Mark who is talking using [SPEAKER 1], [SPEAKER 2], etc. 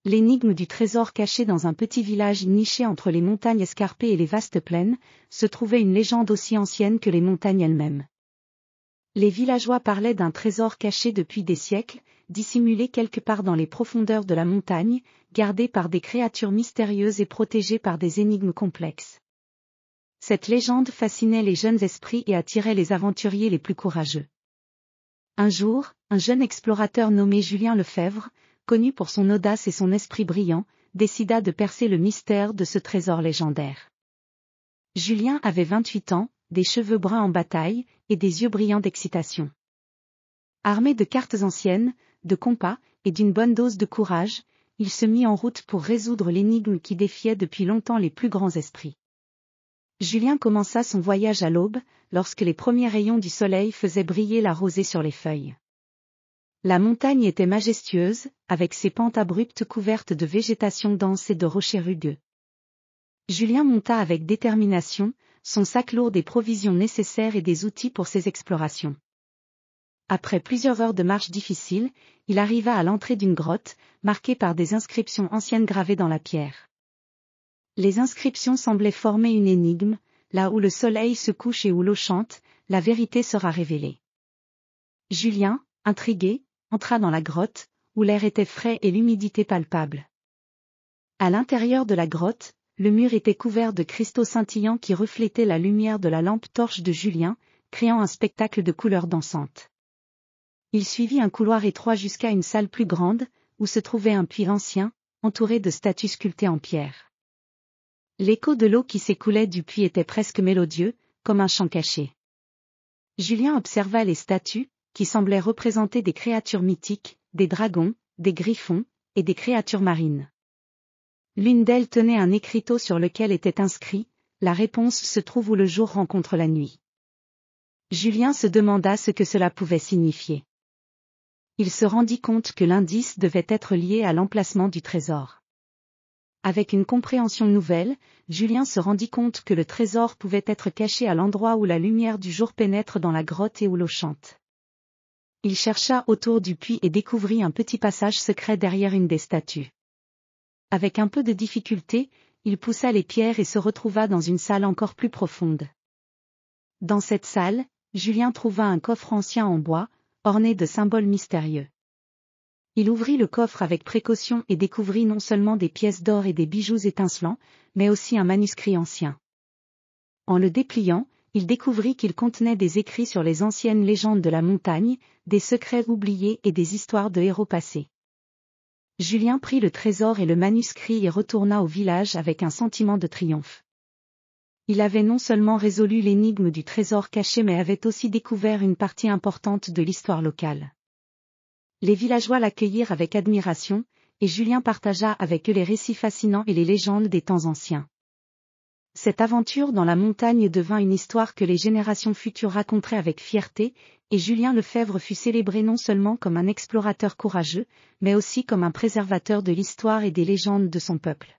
[SPEAKER 1] L'énigme du trésor caché dans un petit village niché entre les montagnes escarpées et les vastes plaines, se trouvait une légende aussi ancienne que les montagnes elles-mêmes. Les villageois parlaient d'un trésor caché depuis des siècles, dissimulé quelque part dans les profondeurs de la montagne, gardé par des créatures mystérieuses et protégé par des énigmes complexes. Cette légende fascinait les jeunes esprits et attirait les aventuriers les plus courageux. Un jour, un jeune explorateur nommé Julien Lefebvre, connu pour son audace et son esprit brillant, décida de percer le mystère de ce trésor légendaire. Julien avait 28 ans, des cheveux bruns en bataille, et des yeux brillants d'excitation. Armé de cartes anciennes, de compas, et d'une bonne dose de courage, il se mit en route pour résoudre l'énigme qui défiait depuis longtemps les plus grands esprits. Julien commença son voyage à l'aube, lorsque les premiers rayons du soleil faisaient briller la rosée sur les feuilles. La montagne était majestueuse, avec ses pentes abruptes couvertes de végétation dense et de rochers rugueux. Julien monta avec détermination, son sac lourd des provisions nécessaires et des outils pour ses explorations. Après plusieurs heures de marche difficile, il arriva à l'entrée d'une grotte, marquée par des inscriptions anciennes gravées dans la pierre. Les inscriptions semblaient former une énigme, là où le soleil se couche et où l'eau chante, la vérité sera révélée. Julien, intrigué, entra dans la grotte, où l'air était frais et l'humidité palpable. À l'intérieur de la grotte, le mur était couvert de cristaux scintillants qui reflétaient la lumière de la lampe torche de Julien, créant un spectacle de couleurs dansantes. Il suivit un couloir étroit jusqu'à une salle plus grande, où se trouvait un puits ancien, entouré de statues sculptées en pierre. L'écho de l'eau qui s'écoulait du puits était presque mélodieux, comme un chant caché. Julien observa les statues, qui semblaient représenter des créatures mythiques, des dragons, des griffons, et des créatures marines. L'une d'elles tenait un écriteau sur lequel était inscrit « La réponse se trouve où le jour rencontre la nuit ». Julien se demanda ce que cela pouvait signifier. Il se rendit compte que l'indice devait être lié à l'emplacement du trésor. Avec une compréhension nouvelle, Julien se rendit compte que le trésor pouvait être caché à l'endroit où la lumière du jour pénètre dans la grotte et où l'eau chante. Il chercha autour du puits et découvrit un petit passage secret derrière une des statues. Avec un peu de difficulté, il poussa les pierres et se retrouva dans une salle encore plus profonde. Dans cette salle, Julien trouva un coffre ancien en bois, orné de symboles mystérieux. Il ouvrit le coffre avec précaution et découvrit non seulement des pièces d'or et des bijoux étincelants, mais aussi un manuscrit ancien. En le dépliant, il découvrit qu'il contenait des écrits sur les anciennes légendes de la montagne, des secrets oubliés et des histoires de héros passés. Julien prit le trésor et le manuscrit et retourna au village avec un sentiment de triomphe. Il avait non seulement résolu l'énigme du trésor caché mais avait aussi découvert une partie importante de l'histoire locale. Les villageois l'accueillirent avec admiration, et Julien partagea avec eux les récits fascinants et les légendes des temps anciens. Cette aventure dans la montagne devint une histoire que les générations futures raconteraient avec fierté, et Julien Lefebvre fut célébré non seulement comme un explorateur courageux, mais aussi comme un préservateur de l'histoire et des légendes de son peuple.